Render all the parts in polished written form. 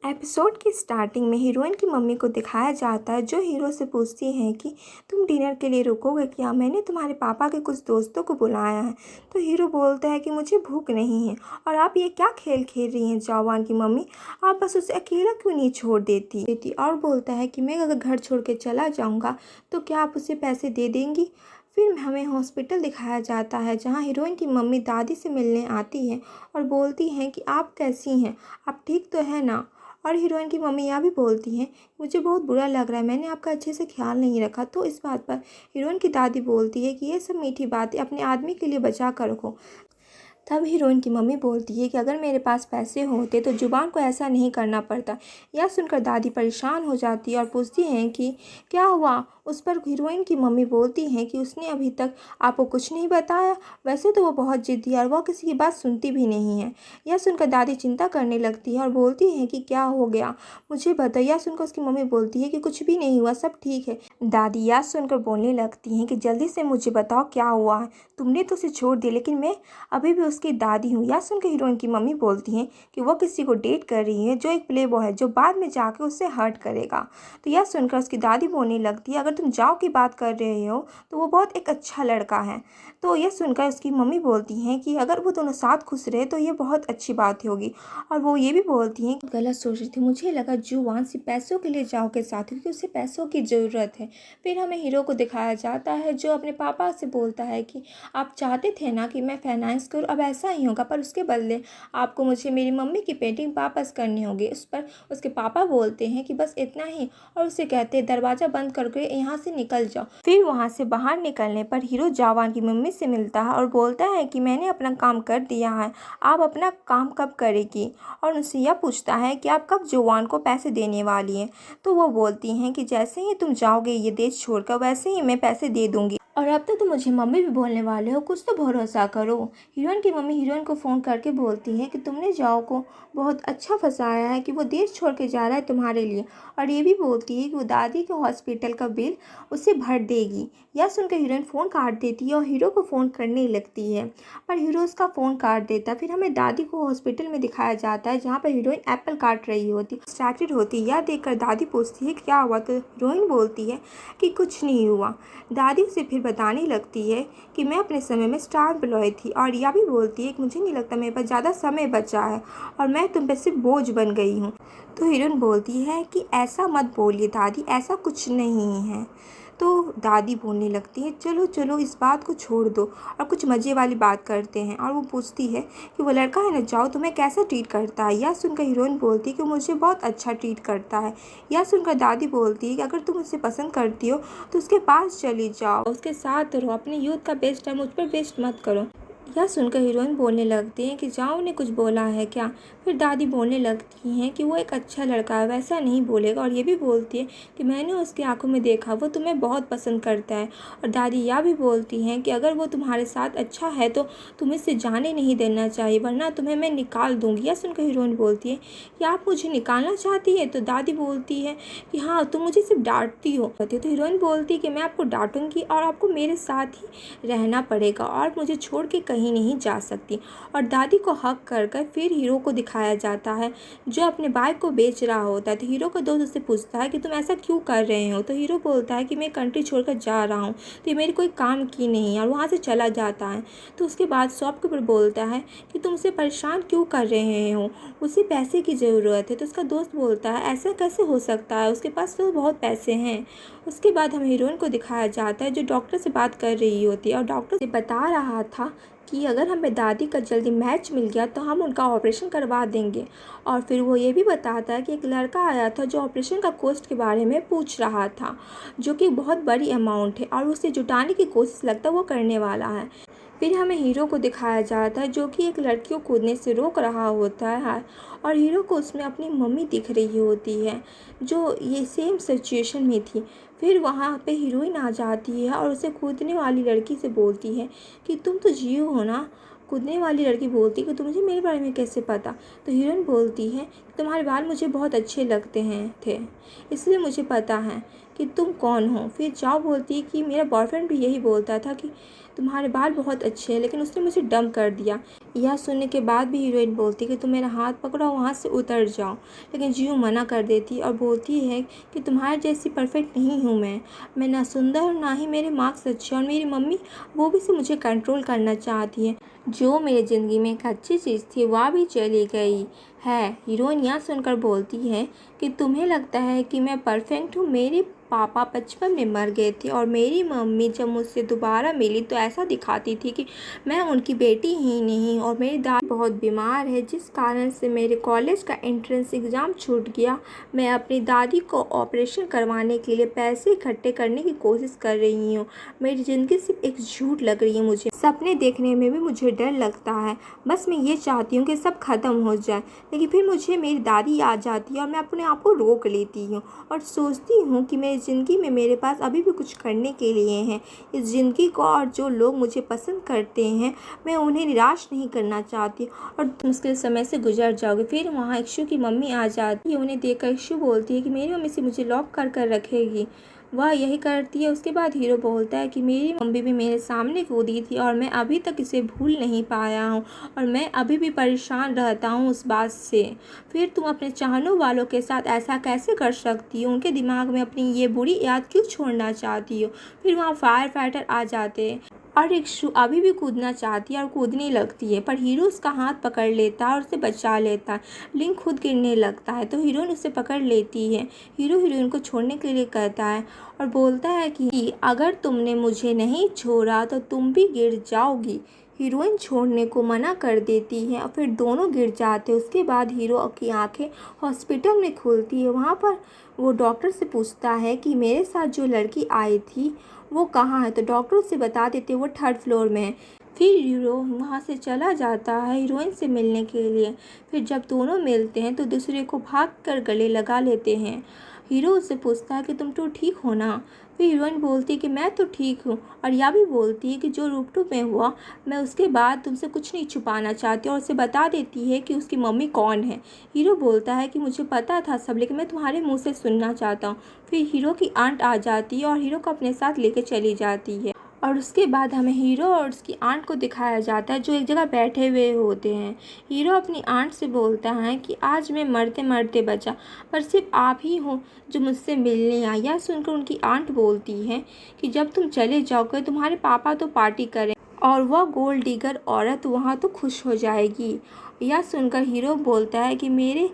Episode की starting में heroine की मम्मी को दिखाया जाता है जो हीरो से पूछती हैं कि तुम डिनर के लिए रुकोगे क्या, मैंने तुम्हारे पापा के कुछ दोस्तों को बुलाया है। तो हीरो बोलता है कि मुझे भूख नहीं है और आप ये क्या खेल खेल रही हैं जवान की मम्मी, आप बस उसे अकेला क्यों नहीं छोड़ देती। और बोलता है कि मैं अगर घर छोड़ के चला जाऊँगा तो क्या आप उसे पैसे दे देंगी। फिर हमें हॉस्पिटल दिखाया जाता है जहाँ हीरोइन की मम्मी दादी से मिलने आती है और बोलती हैं कि आप कैसी हैं, आप ठीक तो है ना। और हीरोइन की मम्मी यह भी बोलती हैं मुझे बहुत बुरा लग रहा है, मैंने आपका अच्छे से ख्याल नहीं रखा। तो इस बात पर हीरोइन की दादी बोलती है कि ये सब मीठी बातें अपने आदमी के लिए बचा कर रखो। तब हीरोइन की मम्मी बोलती है कि अगर मेरे पास पैसे होते तो जुबान को ऐसा नहीं करना पड़ता। यह सुनकर दादी परेशान हो जाती है और पूछती हैं कि क्या हुआ। उस पर हीरोइन की मम्मी बोलती हैं कि उसने अभी तक आपको कुछ नहीं बताया, वैसे तो वो बहुत ज़िद्दी है और वह किसी की बात सुनती भी नहीं है। यह सुनकर दादी चिंता करने लगती है और बोलती हैं कि क्या हो गया, मुझे बताइए। यह सुनकर उसकी मम्मी बोलती है कि कुछ भी नहीं हुआ, सब ठीक है। दादी यह सुनकर बोलने लगती हैं कि जल्दी से मुझे बताओ क्या हुआ है, तुमने तो उसे छोड़ दिया लेकिन मैं अभी भी उसकी दादी हूँ। यह सुनकर हीरोइन की मम्मी बोलती हैं कि वो किसी को डेट कर रही है जो एक प्ले बॉय है जो बाद में जाकर उससे हर्ट करेगा। तो यह सुनकर उसकी दादी बोलने लगती है अगर तुम जाओ की बात कर रहे हो तो वो बहुत एक अच्छा लड़का है। तो यह सुनकर उसकी मम्मी बोलती हैं कि अगर वो दोनों साथ खुश रहे तो ये बहुत अच्छी बात होगी। और वो ये भी बोलती हैं गलत सोच रही थी, मुझे लगा जुवान सिर्फ पैसों के लिए जाओ के साथ क्योंकि उसे पैसों की ज़रूरत है। फिर हमें हीरो को दिखाया जाता है जो अपने पापा से बोलता है कि आप चाहते थे ना कि मैं फाइनेंस करूँ, अब ऐसा ही होगा पर उसके बदले आपको मुझे मेरी मम्मी की पेंटिंग वापस करनी होगी। उस पर उसके पापा बोलते हैं कि बस इतना ही और उसे कहते हैं दरवाज़ा बंद करके यहाँ से निकल जाओ। फिर वहाँ से बाहर निकलने पर हीरो जवान की मम्मी से मिलता है और बोलता है कि मैंने अपना काम कर दिया है, आप अपना काम कब करेगी। और उनसे यह पूछता है कि आप कब जवान को पैसे देने वाली हैं। तो वो बोलती हैं कि जैसे ही तुम जाओगे ये देश छोड़कर वैसे ही मैं पैसे दे दूँगी और अब तक तो मुझे मम्मी भी बोलने वाले हो, कुछ तो भरोसा करो। हीरोइन की मम्मी हीरोइन को फ़ोन करके बोलती है कि तुमने जाओ को बहुत अच्छा फंसाया है कि वो देश छोड़ के जा रहा है तुम्हारे लिए। और ये भी बोलती है कि वो दादी के हॉस्पिटल का बिल उसे भर देगी। यह सुनकर हीरोइन फ़ोन काट देती है और हीरो को फ़ोन करने लगती है पर हीरो उसका फ़ोन काट देता है। फिर हमें दादी को हॉस्पिटल में दिखाया जाता है जहाँ पर हीरोइन एप्पल काट रही होती डिस्ट्रैक्टेड होती है। यह देखकर दादी पूछती है क्या हुआ, तो हीरोइन बोलती है कि कुछ नहीं हुआ। दादी उसे फिर बताने लगती है कि मैं अपने समय में स्टार एम्प्लॉय थी और यह भी बोलती है कि मुझे नहीं लगता मेरे पास ज़्यादा समय बचा है और मैं तुम पे सिर्फ बोझ बन गई हूँ। तो हीरोइन बोलती है कि ऐसा मत बोलिए दादी, ऐसा कुछ नहीं है। तो दादी बोलने लगती है चलो चलो इस बात को छोड़ दो और कुछ मज़े वाली बात करते हैं। और वो पूछती है कि वो लड़का है ना जाओ तुम्हें कैसा ट्रीट करता है। यह सुनकर हीरोइन बोलती है कि मुझे बहुत अच्छा ट्रीट करता है। यह सुनकर दादी बोलती है कि अगर तुम उसे पसंद करती हो तो उसके पास चली जाओ, उसके साथ रहो, अपने यूथ का बेस्ट टाइम उस पर वेस्ट मत करो। यह सुनकर हीरोइन बोलने लगती है कि जाओ ने कुछ बोला है क्या। फिर दादी बोलने लगती हैं कि वो एक अच्छा लड़का है, वैसा नहीं बोलेगा। और ये भी बोलती है कि मैंने उसकी आंखों में देखा वो तुम्हें बहुत पसंद करता है। और दादी यह भी बोलती हैं कि अगर वो तुम्हारे साथ अच्छा है तो तुम्हें इसे जाने नहीं देना चाहिए वरना तुम्हें मैं निकाल दूंगी। यह सुनकर हीरोइन बोलती है कि आप मुझे निकालना चाहती है। तो दादी बोलती है कि हाँ तुम मुझे सिर्फ डांटती हो। तो हीरोइन बोलती है कि मैं आपको डांटूंगी और आपको मेरे साथ ही रहना पड़ेगा और मुझे छोड़ के कहीं नहीं जा सकती। और दादी को हक कर फिर हीरो को दिखाया जाता है जो अपने बाइक को बेच रहा होता है। तो हीरो का दोस्त उससे पूछता है कि तुम ऐसा क्यों कर रहे हो। तो हीरो बोलता है कि मैं कंट्री छोड़कर जा रहा हूँ तो ये मेरे कोई काम की नहीं है और वहाँ से चला जाता है। तो उसके बाद शॉप के ऊपर बोलता है कि तुम उसे परेशान क्यों कर रहे हो, उसे पैसे की ज़रूरत है। तो उसका दोस्त बोलता है ऐसा कैसे हो सकता है, उसके पास तो बहुत पैसे हैं। उसके बाद हम हीरोइन को दिखाया जाता है जो डॉक्टर से बात कर रही होती है और डॉक्टर से बता रहा था कि अगर हमें दादी का जल्दी मैच मिल गया तो हम उनका ऑपरेशन करवा देंगे। और फिर वो ये भी बताता है कि एक लड़का आया था जो ऑपरेशन का कॉस्ट के बारे में पूछ रहा था जो कि बहुत बड़ी अमाउंट है और उसे जुटाने की कोशिश लगता है वो करने वाला है। फिर हमें हीरो को दिखाया जाता है जो कि एक लड़की को कूदने से रोक रहा होता है और हीरो को उसमें अपनी मम्मी दिख रही होती है जो ये सेम सिचुएशन में थी। फिर वहाँ पे हीरोइन आ जाती है और उसे कूदने वाली लड़की से बोलती है कि तुम तो जियो हो ना। कूदने वाली लड़की बोलती है कि तुम मुझे मेरे बारे में कैसे पता। तो हीरोइन बोलती है कि तुम्हारे बाल मुझे बहुत अच्छे लगते हैं थे इसलिए मुझे पता है कि तुम कौन हो। फिर जाओ बोलती है कि मेरा बॉयफ्रेंड भी यही बोलता था कि तुम्हारे बाल बहुत अच्छे हैं, लेकिन उसने मुझे डंप कर दिया। यह सुनने के बाद भी हीरोइन बोलती है कि तुम मेरा हाथ पकड़ो, वहाँ से उतर जाओ। लेकिन जियो मना कर देती और बोलती है कि तुम्हारे जैसी परफेक्ट नहीं हूँ मैं ना सुंदर हूँ, ना ही मेरे मार्क्स अच्छे, और मेरी मम्मी वो भी से मुझे कंट्रोल करना चाहती है। जो मेरी ज़िंदगी में एक अच्छी चीज़ थी वह भी चली गई है। हीरोइन यह सुनकर बोलती है कि तुम्हें लगता है कि मैं परफेक्ट हूँ। मेरे पापा बचपन में मर गए थे और मेरी मम्मी जब मुझसे दोबारा मिली तो ऐसा दिखाती थी कि मैं उनकी बेटी ही नहीं, और मेरी दादी बहुत बीमार है जिस कारण से मेरे कॉलेज का एंट्रेंस एग्ज़ाम छूट गया। मैं अपनी दादी को ऑपरेशन करवाने के लिए पैसे इकट्ठे करने की कोशिश कर रही हूँ। मेरी ज़िंदगी सिर्फ एक झूठ लग रही है। मुझे सपने देखने में भी मुझे डर लगता है। बस मैं ये चाहती हूँ कि सब खत्म हो जाए, लेकिन फिर मुझे मेरी दादी याद जाती है और मैं अपने आप को रोक लेती हूँ और सोचती हूँ कि मेरी ज़िंदगी में मेरे पास अभी भी कुछ करने के लिए है। इस ज़िंदगी को और जो लोग मुझे पसंद करते हैं मैं उन्हें निराश नहीं करना चाहती, और मुश्किल समय से गुजर जाओगे। फिर वहाँ इक्शु की मम्मी आ जाती है। उन्हें देखकर इक्शु बोलती है कि मेरी मम्मी से मुझे लॉक कर कर रखेगी। वह यही करती है। उसके बाद हीरो बोलता है कि मेरी मम्मी भी मेरे सामने कूदी थी और मैं अभी तक इसे भूल नहीं पाया हूँ, और मैं अभी भी परेशान रहता हूँ उस बात से। फिर तुम अपने चाहने वालों के साथ ऐसा कैसे कर सकती हो? उनके दिमाग में अपनी ये बुरी याद क्यों छोड़ना चाहती हो? फिर वहाँ फायर फाइटर आ जाते हैं और इक्शु अभी भी कूदना चाहती है और कूदने लगती है, पर हीरो उसका हाथ पकड़ लेता है और उसे बचा लेता है। लिंक खुद गिरने लगता है तो हीरोइन उसे पकड़ लेती है। हीरो हीरोइन को छोड़ने के लिए कहता है और बोलता है कि अगर तुमने मुझे नहीं छोड़ा तो तुम भी गिर जाओगी। हीरोइन छोड़ने को मना कर देती है और फिर दोनों गिर जाते हैं। उसके बाद हीरो की आंखें हॉस्पिटल में खुलती है। वहाँ पर वो डॉक्टर से पूछता है कि मेरे साथ जो लड़की आई थी वो कहाँ है, तो डॉक्टर उसे बता देते वो 3rd फ्लोर में है। फिर हीरो वहाँ से चला जाता है हीरोइन से मिलने के लिए। फिर जब दोनों मिलते हैं तो दूसरे को भाग कर गले लगा लेते हैं। हीरो उससे पूछता है कि तुम तो ठीक हो ना। फिर हीरोइन बोलती है कि मैं तो ठीक हूँ, और यह भी बोलती है कि जो रूप में हुआ मैं उसके बाद तुमसे कुछ नहीं छुपाना चाहती, और उसे बता देती है कि उसकी मम्मी कौन है। हीरो बोलता है कि मुझे पता था सब, लेकिन मैं तुम्हारे मुंह से सुनना चाहता हूँ। फिर हीरो की आंट आ जाती है और हीरो को अपने साथ लेके चली जाती है, और उसके बाद हमें हीरो और उसकी आंट को दिखाया जाता है जो एक जगह बैठे हुए होते हैं। हीरो अपनी आंट से बोलता है कि आज मैं मरते मरते बचा, पर सिर्फ आप ही हो जो मुझसे मिलने आई। यह सुनकर उनकी आंट बोलती है कि जब तुम चले जाओगे तुम्हारे पापा तो पार्टी करें और वह गोल्ड डिगर औरत वहाँ तो खुश हो जाएगी। यह सुनकर हीरो बोलता है कि मेरे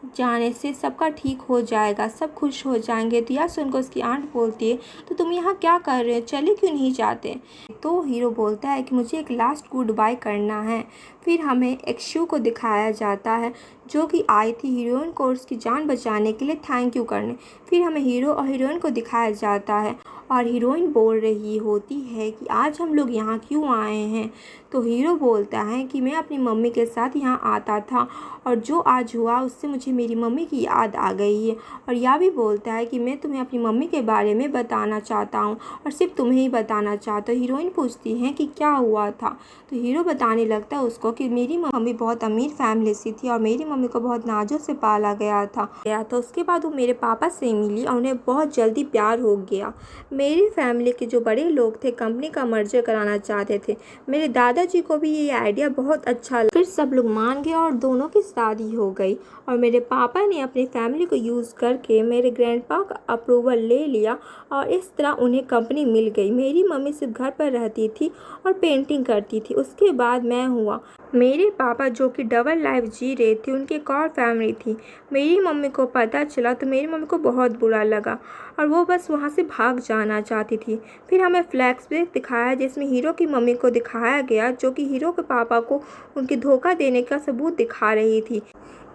जाने से सबका ठीक हो जाएगा, सब खुश हो जाएंगे। तो यह सुनकर उसकी आंट बोलती है तो तुम यहाँ क्या कर रहे हो, चले क्यों नहीं जाते? तो हीरो बोलता है कि मुझे एक लास्ट गुड बाय करना है। फिर हमें इक्शु को दिखाया जाता है जो कि आई थी हीरोइन को उसकी जान बचाने के लिए थैंक यू करने। फिर हमें हीरो और हीरोइन को दिखाया जाता है और हीरोइन बोल रही होती है कि आज हम लोग यहाँ क्यों आए हैं। तो हीरो बोलता है कि मैं अपनी मम्मी के साथ यहाँ आता था और जो आज हुआ उससे मुझे मेरी मम्मी की याद आ गई है, और यह भी बोलता है कि मैं तुम्हें अपनी मम्मी के बारे में बताना चाहता हूँ और सिर्फ तुम्हें ही बताना चाहता हूँ। हीरोइन पूछती है कि क्या हुआ था, तो हीरो बताने लगता है उसको कि मेरी मम्मी बहुत अमीर फैमिली से थी और मेरी मम्मी को बहुत नाजुक से पाला गया था। तो उसके बाद वो मेरे पापा से मिली और उन्हें बहुत जल्दी प्यार हो गया। मेरी फैमिली के जो बड़े लोग थे कंपनी का मर्जर कराना चाहते थे। मेरे दादाजी को भी ये आइडिया बहुत अच्छा लगा। फिर सब लोग मान गए और दोनों की शादी हो गई, और मेरे पापा ने अपनी फैमिली को यूज़ करके मेरे ग्रैंडपा का अप्रूवल ले लिया और इस तरह उन्हें कंपनी मिल गई। मेरी मम्मी सिर्फ घर पर रहती थी और पेंटिंग करती थी। उसके बाद मैं हुआ। मेरे पापा जो कि डबल लाइफ जी रहे थे, उनकी एक और फैमिली थी। मेरी मम्मी को पता चला तो मेरी मम्मी को बहुत बुरा लगा और वो बस वहाँ से भाग जाना चाहती थी। फिर हमें फ्लैशबैक दिखाया जिसमें हीरो की मम्मी को दिखाया गया जो कि हीरो के पापा को उनके धोखा देने का सबूत दिखा रही थी।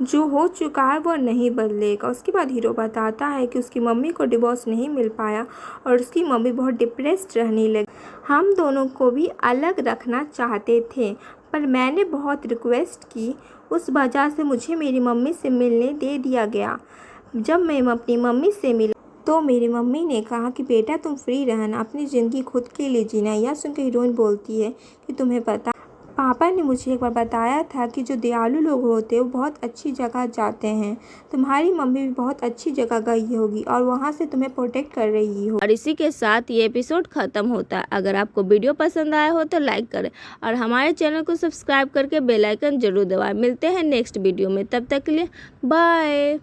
जो हो चुका है वो नहीं बदलेगा। उसके बाद हीरो बताता है कि उसकी मम्मी को डिवोर्स नहीं मिल पाया और उसकी मम्मी बहुत डिप्रेस्ड रहने लगी। हम दोनों को भी अलग रखना चाहते थे पर मैंने बहुत रिक्वेस्ट की, उस वजह से मुझे मेरी मम्मी से मिलने दे दिया गया। जब मैं अपनी मम्मी से मिला तो मेरी मम्मी ने कहा कि बेटा तुम फ्री रहना, अपनी ज़िंदगी खुद के लिए जीना। यह सुनकर हीरोइन बोलती है कि तुम्हें पता पापा ने मुझे एक बार बताया था कि जो दयालु लोग होते हैं वो बहुत अच्छी जगह जाते हैं। तुम्हारी मम्मी भी बहुत अच्छी जगह गई होगी और वहाँ से तुम्हें प्रोटेक्ट कर रही हो। और इसी के साथ ये एपिसोड खत्म होता है। अगर आपको वीडियो पसंद आया हो तो लाइक करें और हमारे चैनल को सब्सक्राइब करके बेल आइकन जरूर दबाएं। मिलते हैं नेक्स्ट वीडियो में, तब तक के लिए बाय।